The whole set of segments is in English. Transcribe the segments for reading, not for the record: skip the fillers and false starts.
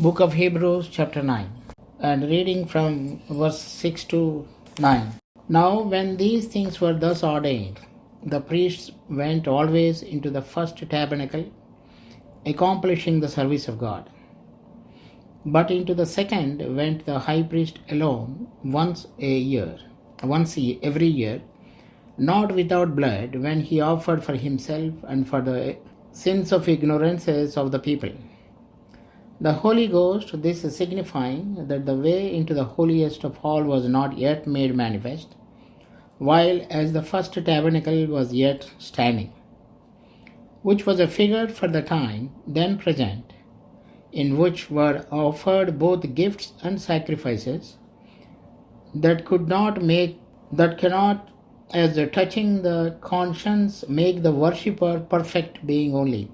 Book of Hebrews chapter 9 and reading from verse 6 to 9. Now when these things were thus ordained, the priests went always into the first tabernacle, accomplishing the service of God. But into the second went the high priest alone once every year, not without blood, when he offered for himself and for the sins of ignorances of the people. The Holy Ghost, this signifying that the way into the holiest of all was not yet made manifest, while as the first tabernacle was yet standing, which was a figure for the time then present, in which were offered both gifts and sacrifices, that cannot, as touching the conscience, make the worshipper perfect, being only.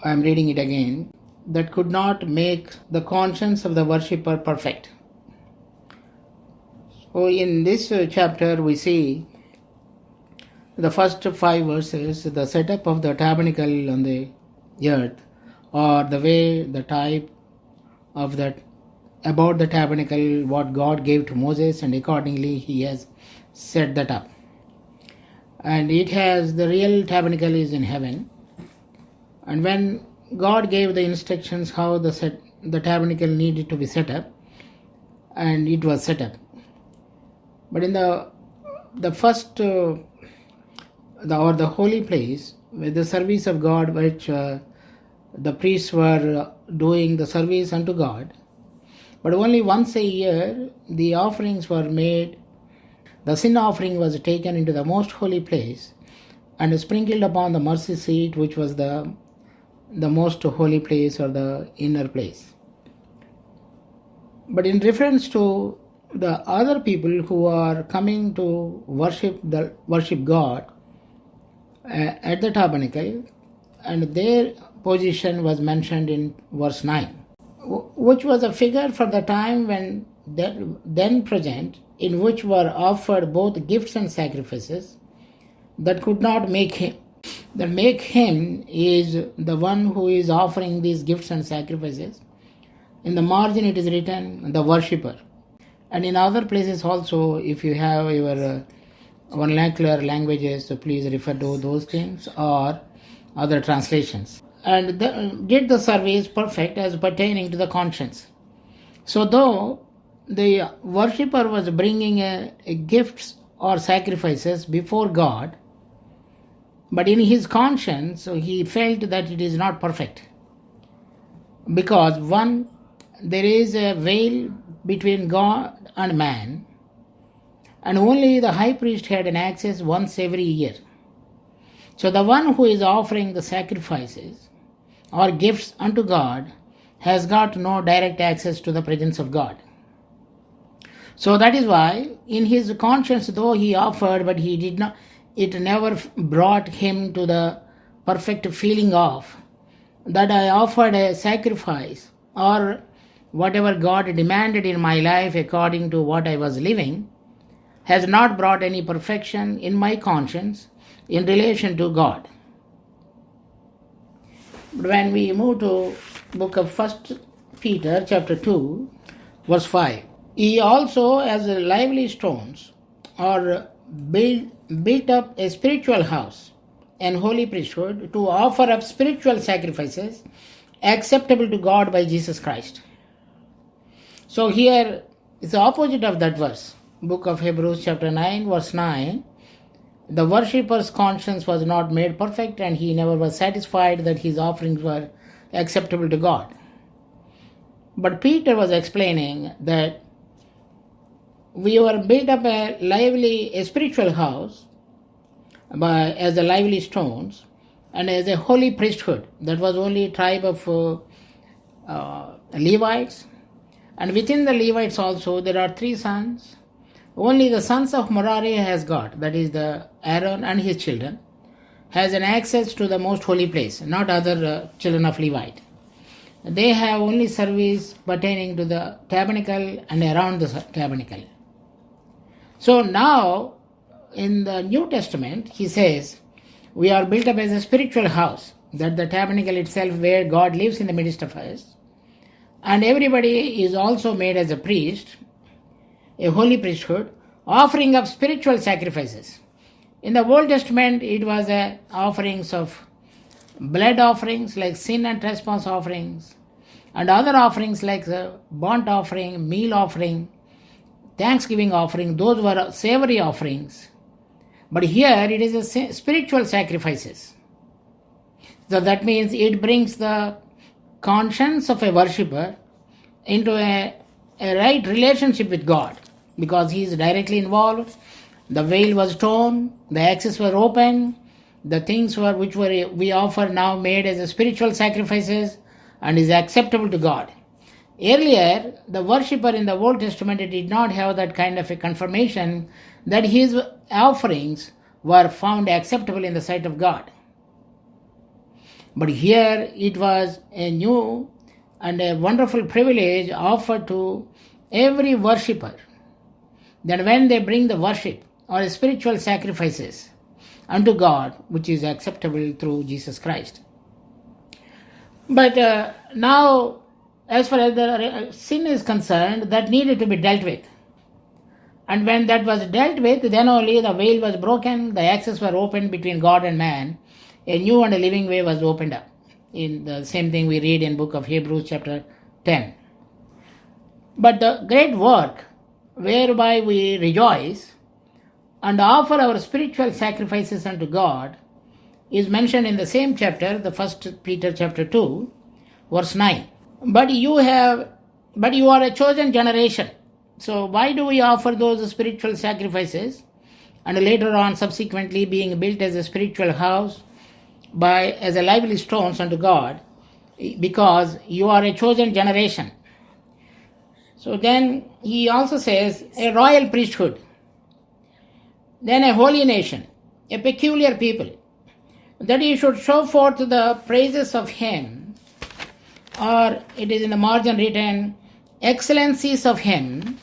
I am reading it again. That could not make the conscience of the worshipper perfect. So in this chapter we see the first 5 verses, the setup of the tabernacle on the earth, or the way, the type of that about the tabernacle, what God gave to Moses, and accordingly he has set that up. And it has, the real tabernacle is in heaven. And when God gave the instructions how the tabernacle needed to be set up, and it was set up. But in the first the holy place, with the service of God, which the priests were doing the service unto God, but only once a year the offerings were made. The sin offering was taken into the most holy place and sprinkled upon the mercy seat, which was the most holy place, or the inner place. But in reference to the other people who are coming to worship God at the tabernacle, and their position was mentioned in verse 9, which was a figure for the time when then present, in which were offered both gifts and sacrifices, that could not make him. The make him is the one who is offering these gifts and sacrifices. In the margin it is written, the worshipper. And in other places also, if you have your vernacular languages, so please refer to those things or other translations. And did the service perfect as pertaining to the conscience. So though the worshipper was bringing gifts or sacrifices before God, but in his conscience, he felt that it is not perfect. Because one, there is a veil between God and man, and only the high priest had an access once every year. So the one who is offering the sacrifices or gifts unto God has got no direct access to the presence of God. So that is why in his conscience, though he offered, but he did not, it never brought him to the perfect feeling of that I offered a sacrifice, or whatever God demanded in my life according to what I was living has not brought any perfection in my conscience in relation to God. But when we move to book of 1 Peter chapter 2 verse 5, ye also as lively stones are built up a spiritual house and holy priesthood, to offer up spiritual sacrifices acceptable to God by Jesus Christ. So here is the opposite of that verse. Book of Hebrews chapter 9 verse 9. The worshipper's conscience was not made perfect, and he never was satisfied that his offerings were acceptable to God. But Peter was explaining that we were built up a spiritual house as a lively stones, and as a holy priesthood. That was only a tribe of Levites. And within the Levites also there are 3 sons. Only the sons of Merari has got, that is the Aaron and his children, has an access to the most holy place, not other children of Levite. They have only service pertaining to the tabernacle and around the tabernacle. So now, in the New Testament, he says, we are built up as a spiritual house, that the tabernacle itself, where God lives in the midst of us, and everybody is also made as a priest, a holy priesthood, offering up spiritual sacrifices. In the Old Testament, it was offerings of blood offerings like sin and trespass offerings, and other offerings like the burnt offering, meal offering, thanksgiving offering. Those were savory offerings. But here it is a spiritual sacrifices. So that means it brings the conscience of a worshipper into a right relationship with God, because he is directly involved. The veil was torn, the access were open, the things which we offer now made as a spiritual sacrifices and is acceptable to God. Earlier, the worshipper in the Old Testament did not have that kind of a confirmation that his offerings were found acceptable in the sight of God. But here it was a new and a wonderful privilege offered to every worshipper, that when they bring the worship or spiritual sacrifices unto God, which is acceptable through Jesus Christ. But now, as far as the sin is concerned, that needed to be dealt with. And when that was dealt with, then only the veil was broken, the access were opened between God and man, a new and a living way was opened up. In the same thing we read in book of Hebrews chapter 10. But the great work whereby we rejoice and offer our spiritual sacrifices unto God is mentioned in the same chapter, the 1 Peter chapter 2, verse 9. But you are a chosen generation. So why do we offer those spiritual sacrifices? And later on, subsequently being built as a spiritual house as a lively stones unto God, because you are a chosen generation. So then he also says a royal priesthood, then a holy nation, a peculiar people, that you should show forth the praises of him, or it is in the margin written, excellencies of him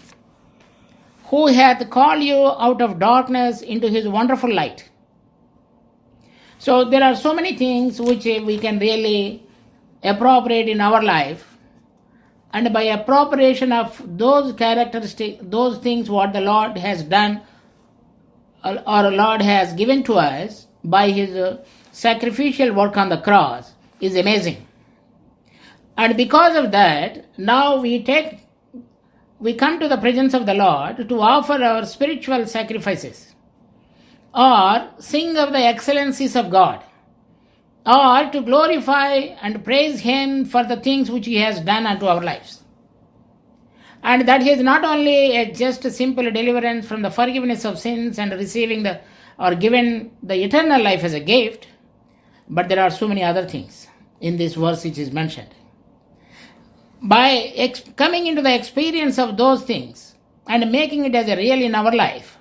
who hath called you out of darkness into his wonderful light. So there are so many things which we can really appropriate in our life, and by appropriation of those characteristics, those things what the Lord has done or Lord has given to us by his sacrificial work on the cross is amazing. And because of that, now we come to the presence of the Lord to offer our spiritual sacrifices, or sing of the excellencies of God, or to glorify and praise him for the things which he has done unto our lives. And that is not only just a simple deliverance from the forgiveness of sins and receiving given the eternal life as a gift, but there are so many other things in this verse which is mentioned. By coming into the experience of those things and making it as a real in our life,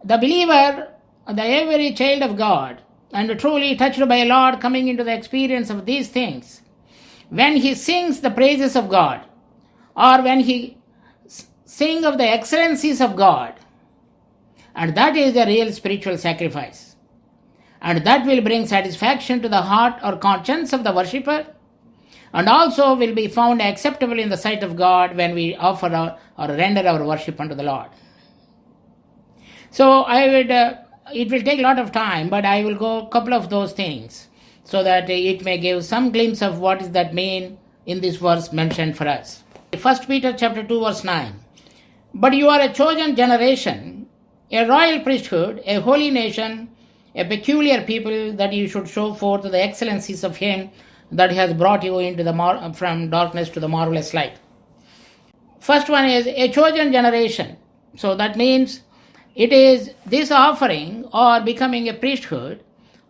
the believer, the every child of God, and truly touched by a Lord, coming into the experience of these things, when he sings the praises of God, or when he sings of the excellencies of God, and that is the real spiritual sacrifice, and that will bring satisfaction to the heart or conscience of the worshipper, and also will be found acceptable in the sight of God when we offer or render our worship unto the Lord. So it will take a lot of time, but I will go a couple of those things so that it may give some glimpse of what does that mean in this verse mentioned for us. 1 Peter chapter 2 verse 9. But you are a chosen generation, a royal priesthood, a holy nation, a peculiar people, that you should show forth the excellencies of him that has brought you into from darkness to the marvelous light. First one is a chosen generation. So that means it is this offering or becoming a priesthood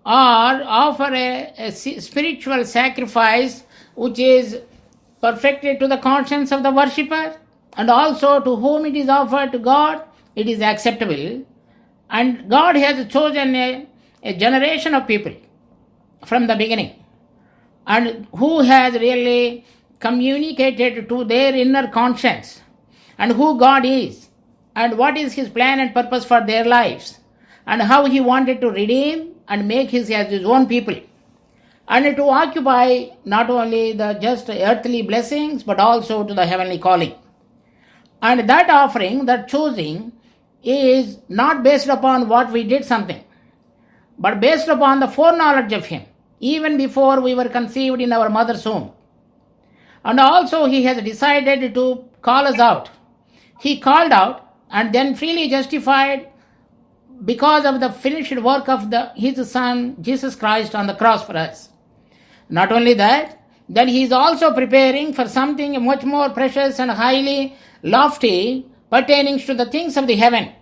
or offer a spiritual sacrifice which is perfected to the conscience of the worshipper, and also to whom it is offered to God, it is acceptable. And God has chosen a generation of people from the beginning, and who has really communicated to their inner conscience and who God is and what is his plan and purpose for their lives, and how he wanted to redeem and make as his own people. and to occupy not only the just earthly blessings but also to the heavenly calling. And that offering, that choosing, is not based upon what we did something, but based upon the foreknowledge of Him, even before we were conceived in our mother's womb. And also He has decided to call us out. He called out and then freely justified because of the finished work of His Son, Jesus Christ, on the cross for us. Not only that, then He is also preparing for something much more precious and highly lofty pertaining to the things of the heaven.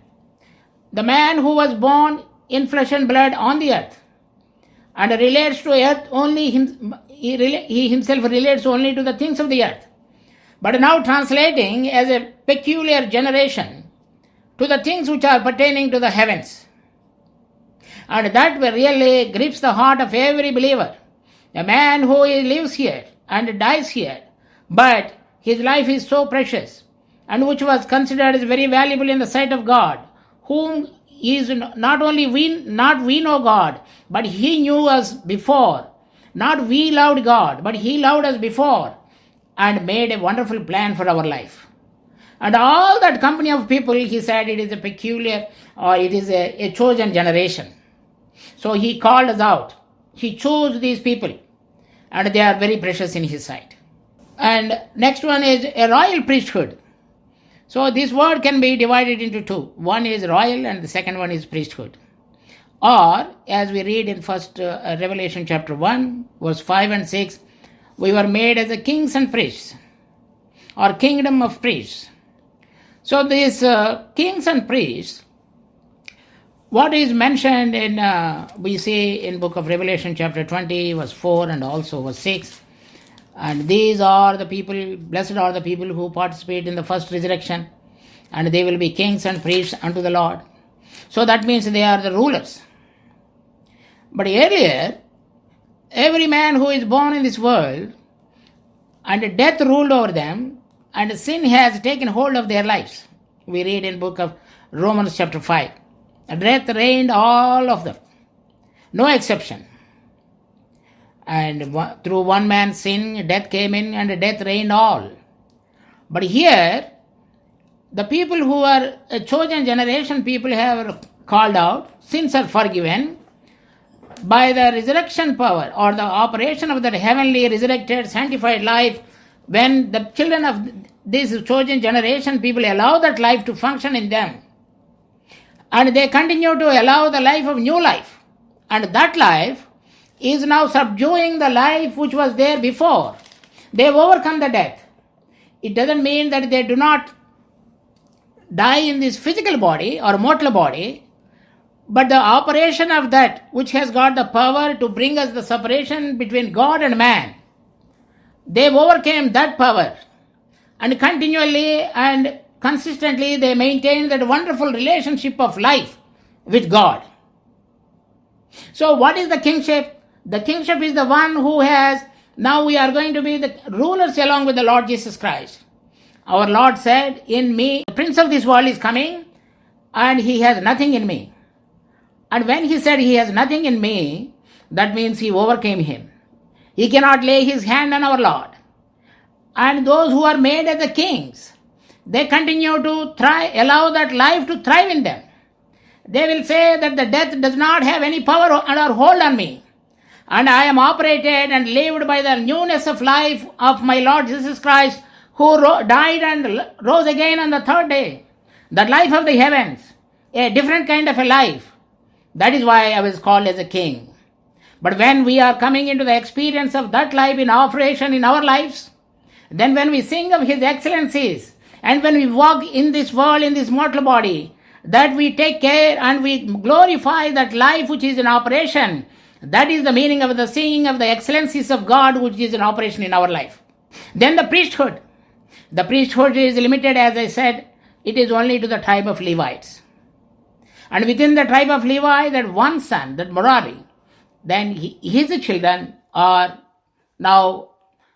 The man who was born in flesh and blood on the earth and relates to earth only, he himself relates only to the things of the earth, but now translating as a peculiar generation to the things which are pertaining to the heavens. And that really grips the heart of every believer. A man who lives here and dies here, but his life is so precious and which was considered as very valuable in the sight of God, whom is not only we know God, but He knew us before. Not we loved God, but He loved us before and made a wonderful plan for our life. And all that company of people, He said, it is a peculiar, or it is a chosen generation. So He called us out. He chose these people, and they are very precious in His sight. And next one is a royal priesthood. So this word can be divided into two. One is royal and the second one is priesthood. Or, as we read in first Revelation chapter 1, verse 5 and 6, we were made as a kings and priests, or kingdom of priests. So these kings and priests, what is mentioned in, we see in book of Revelation chapter 20, verse 4 and also verse 6, and these are the people, blessed are the people who participate in the first resurrection, and they will be kings and priests unto the Lord. So that means they are the rulers. But earlier, every man who is born in this world, and death ruled over them, and sin has taken hold of their lives. We read in book of Romans chapter 5. Death reigned all of them, no exception. And through one man's sin, death came in and death reigned all. But here, the people who are a chosen generation, people have called out, sins are forgiven by the resurrection power or the operation of that heavenly resurrected sanctified life. When the children of this chosen generation, people allow that life to function in them, and they continue to allow the life of new life, and that life is now subduing the life which was there before. They have overcome the death. It doesn't mean that they do not die in this physical body or mortal body, but the operation of that which has got the power to bring us the separation between God and man, they've overcome that power, and continually and consistently they maintain that wonderful relationship of life with God. So what is the kingship? The kingship is the one who has, now we are going to be the rulers along with the Lord Jesus Christ. Our Lord said, in me, the prince of this world is coming and he has nothing in me. And when he said he has nothing in me, that means he overcame him. He cannot lay his hand on our Lord. And those who are made as the kings, they continue to allow that life to thrive in them. They will say that the death does not have any power or hold on me. And I am operated and lived by the newness of life of my Lord Jesus Christ, who died and rose again on the third day. That life of the heavens, a different kind of a life. That is why I was called as a king. But when we are coming into the experience of that life in operation in our lives, then when we sing of His excellencies, and when we walk in this world, in this mortal body, that we take care and we glorify that life which is in operation. That is the meaning of the singing of the excellencies of God which is in operation in our life. Then the priesthood. The priesthood is limited, as I said, it is only to the tribe of Levites. And within the tribe of Levi, that one son, that Merari, then his children are now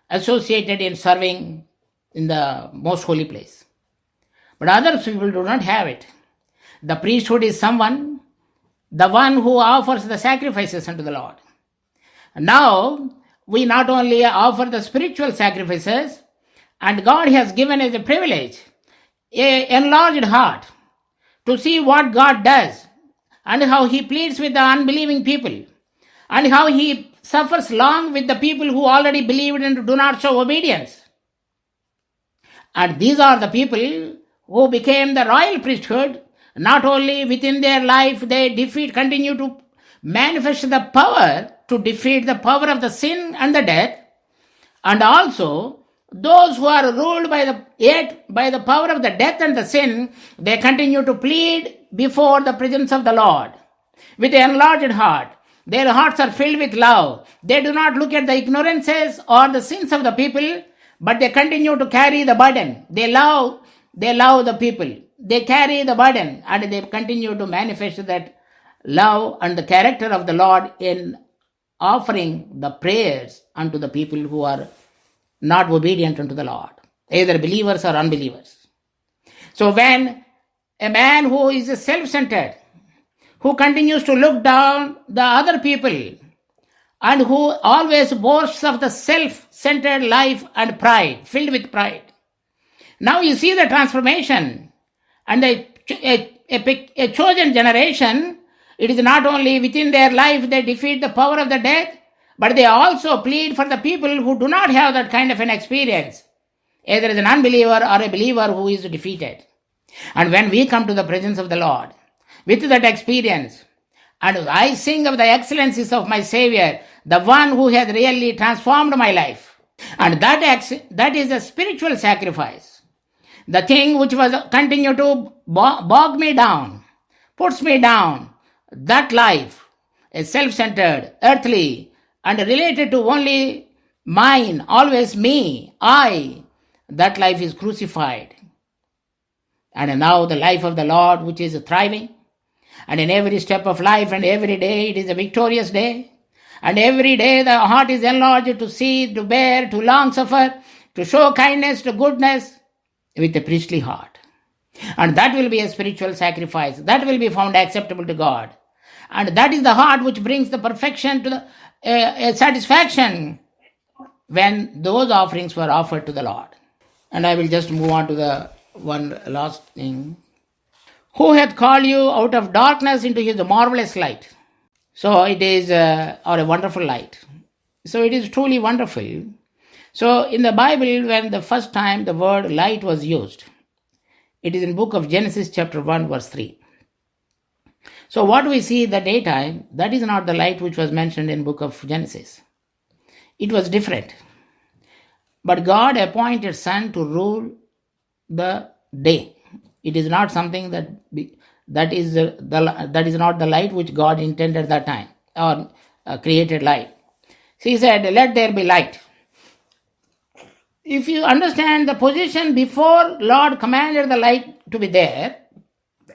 associated in serving in the most holy place. But other people do not have it. The priesthood is someone, the one who offers the sacrifices unto the Lord. Now, we not only offer the spiritual sacrifices, and God has given us a privilege, an enlarged heart, to see what God does and how He pleads with the unbelieving people and how He suffers long with the people who already believed and do not show obedience. And these are the people who became the royal priesthood. Not only within their life they continue to manifest the power to defeat the power of the sin and the death, and also those who are ruled by the power of the death and the sin, they continue to plead before the presence of the Lord with an enlarged heart. Their hearts are filled with love. They do not look at the ignorances or the sins of the people, but they continue to carry the burden. They love the people. They carry the burden and they continue to manifest that love and the character of the Lord in offering the prayers unto the people who are not obedient unto the Lord, either believers or unbelievers. So when a man who is self-centered, who continues to look down the other people, and who always boasts of the self-centered life and pride, filled with pride, now you see the transformation. And a chosen generation, it is not only within their life they defeat the power of the death, but they also plead for the people who do not have that kind of an experience, either as an unbeliever or a believer who is defeated. And when we come to the presence of the Lord with that experience, and I sing of the excellencies of my Savior, the one who has really transformed my life, and that is a spiritual sacrifice. The thing which was continue to bog me down, puts me down, that life is self-centered, earthly, and related to only mine, always me, I, that life is crucified. And now the life of the Lord, which is thriving, and in every step of life and every day it is a victorious day, and every day the heart is enlarged to see, to bear, to long suffer, to show kindness, to goodness, with a priestly heart. And that will be a spiritual sacrifice. That will be found acceptable to God. And that is the heart which brings the perfection to the satisfaction when those offerings were offered to the Lord. And I will just move on to the one last thing. Who hath called you out of darkness into his marvelous light? So it is or a wonderful light. So it is truly wonderful. So in the Bible, when the first time the word light was used, it is in book of Genesis chapter 1 verse 3. So what we see in the daytime, that is not the light which was mentioned in book of Genesis. It was different. But God appointed sun to rule the day. It is not something that is not the light which God intended that time, or created light. So he said, let there be light. If you understand the position before Lord commanded the light to be there,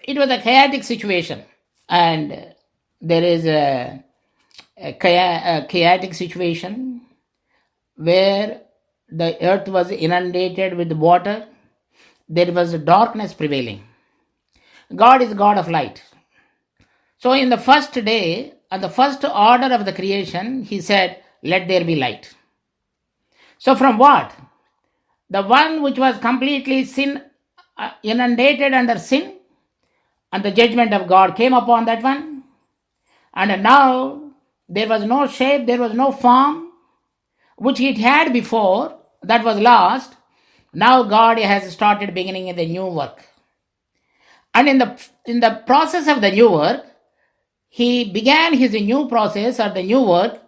it was a chaotic situation. And there is a chaotic situation where the earth was inundated with water. There was darkness prevailing. God is God of light. So in the first day, at the first order of the creation, he said, let there be light. So from what? The one which was completely inundated under sin, and the judgment of God came upon that one. And now there was no shape, there was no form, which it had before, that was lost. Now God has started beginning the new work. And in the process of the new work, he began his new process or the new work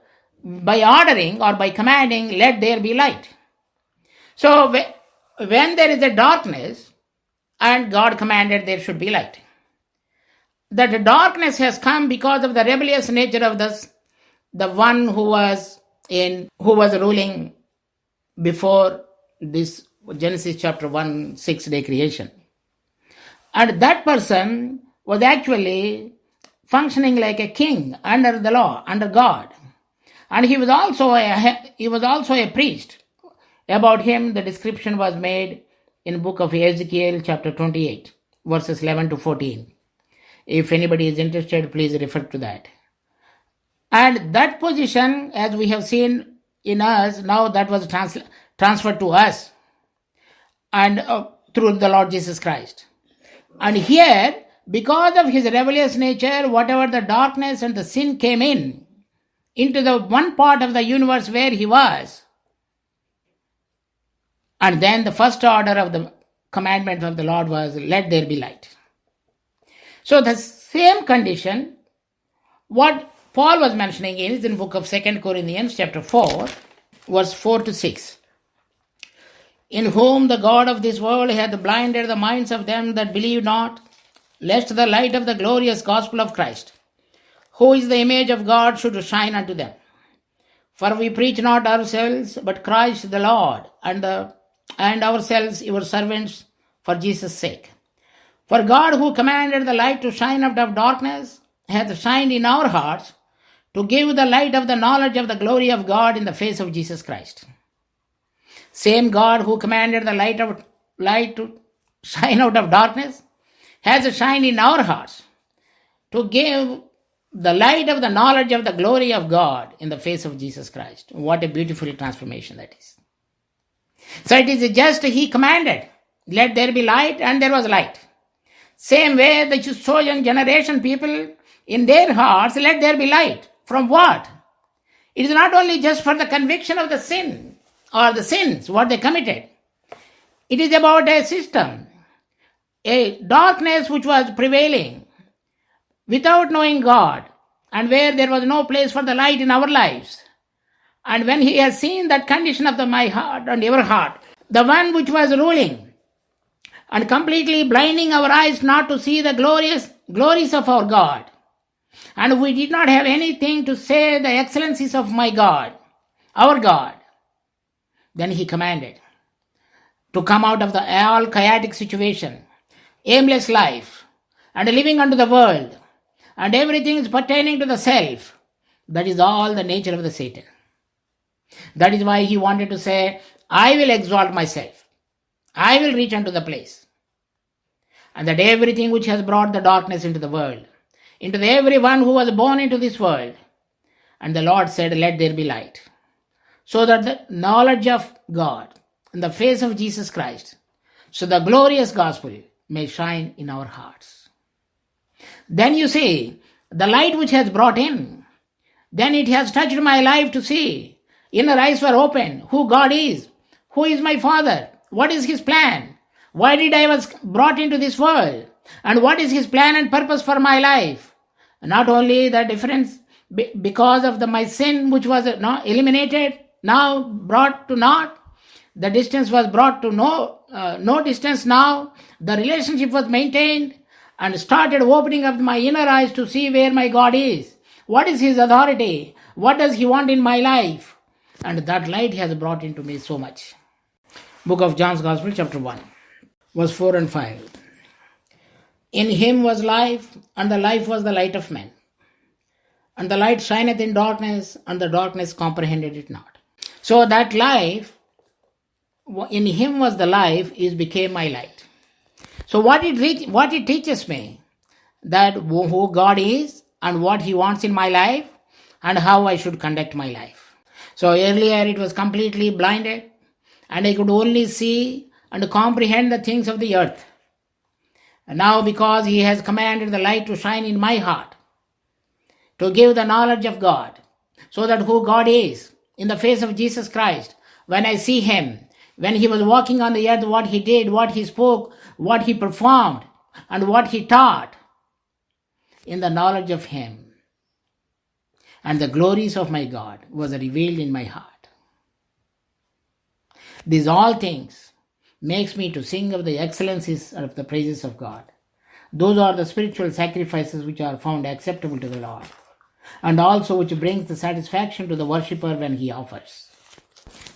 by ordering or by commanding, let there be light. So when there is a darkness, and God commanded there should be light. That darkness has come because of the rebellious nature of the one who was ruling before this Genesis chapter 1, 6-day creation. And that person was actually functioning like a king under the law, under God. And he was also a priest. About him, the description was made in book of Ezekiel chapter 28, verses 11 to 14. If anybody is interested, please refer to that. And that position, as we have seen in us, now that was transferred to us and through the Lord Jesus Christ. And here, because of his rebellious nature, whatever the darkness and the sin came into the one part of the universe where he was, and then the first order of the commandment of the Lord was, let there be light. So the same condition, what Paul was mentioning is in the book of 2 Corinthians chapter 4, verse 4 to 6. In whom the God of this world hath blinded the minds of them that believe not, lest the light of the glorious gospel of Christ, who is the image of God, should shine unto them. For we preach not ourselves, but Christ the Lord, and ourselves your servants for Jesus' sake. For God, who commanded the light to shine out of darkness, hath shined in our hearts to give the light of the knowledge of the glory of God in the face of Jesus Christ. Same God who commanded the light to shine out of darkness has shined in our hearts to give the light of the knowledge of the glory of God in the face of Jesus Christ. What a beautiful transformation that is. So it is just he commanded, let there be light, and there was light. Same way the chosen generation people, in their hearts, let there be light. From what? It is not only just for the conviction of the sin or the sins, what they committed. It is about a system, a darkness which was prevailing without knowing God, and where there was no place for the light in our lives. And when he has seen that condition of my heart and your heart, the one which was ruling and completely blinding our eyes not to see the glories of our God, and we did not have anything to say the excellencies of my God, our God, then he commanded to come out of the all chaotic situation, aimless life, and living unto the world, and everything is pertaining to the self. That is all the nature of the Satan. That is why he wanted to say, I will exalt myself. I will reach unto the place. And that everything which has brought the darkness into the world, into everyone who was born into this world. And the Lord said, let there be light. So that the knowledge of God in the face of Jesus Christ, so the glorious gospel may shine in our hearts. Then you see, the light which has brought in, then it has touched my life to see. Inner eyes were opened, who God is, who is my Father, what is his plan, why did I was brought into this world, and what is his plan and purpose for my life. Not only the difference because of my sin which was eliminated, now brought to naught, the distance was brought to no distance now, the relationship was maintained, and started opening up my inner eyes to see where my God is, what is his authority, what does he want in my life. And that light has brought into me so much. Book of John's Gospel, chapter 1, verse 4 and 5. In him was life, and the life was the light of men. And the light shineth in darkness, and the darkness comprehended it not. So that life, in him was the life, became my light. So what it teaches me, that who God is, and what he wants in my life, and how I should conduct my life. So earlier it was completely blinded, and I could only see and comprehend the things of the earth. And now because he has commanded the light to shine in my heart, to give the knowledge of God, so that who God is, in the face of Jesus Christ, when I see him, when he was walking on the earth, what he did, what he spoke, what he performed, and what he taught, in the knowledge of him, and the glories of my God was revealed in my heart. These all things makes me to sing of the excellencies of the praises of God. Those are the spiritual sacrifices which are found acceptable to the Lord, and also which brings the satisfaction to the worshipper when he offers.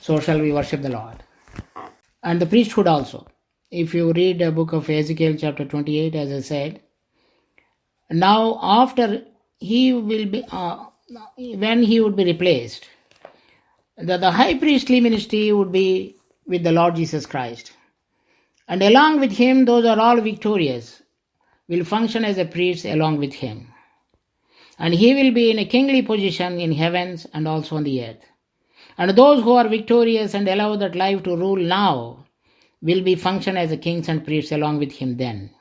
So shall we worship the Lord. And the priesthood also. If you read the book of Ezekiel chapter 28, as I said, now after he will be, when he would be replaced, the high priestly ministry would be with the Lord Jesus Christ. And along with him, those are all victorious, will function as a priest along with him. And he will be in a kingly position in heavens and also on the earth. And those who are victorious and allow that life to rule now will be function as the kings and priests along with him then.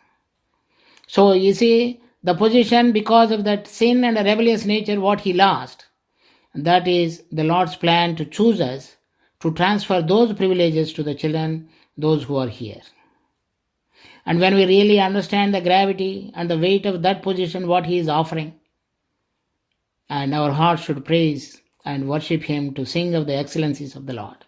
So you see, the position because of that sin and a rebellious nature, what he lost, that is the Lord's plan to choose us, to transfer those privileges to the children, those who are here. And when we really understand the gravity and the weight of that position, what he is offering, and our hearts should praise and worship him to sing of the excellencies of the Lord.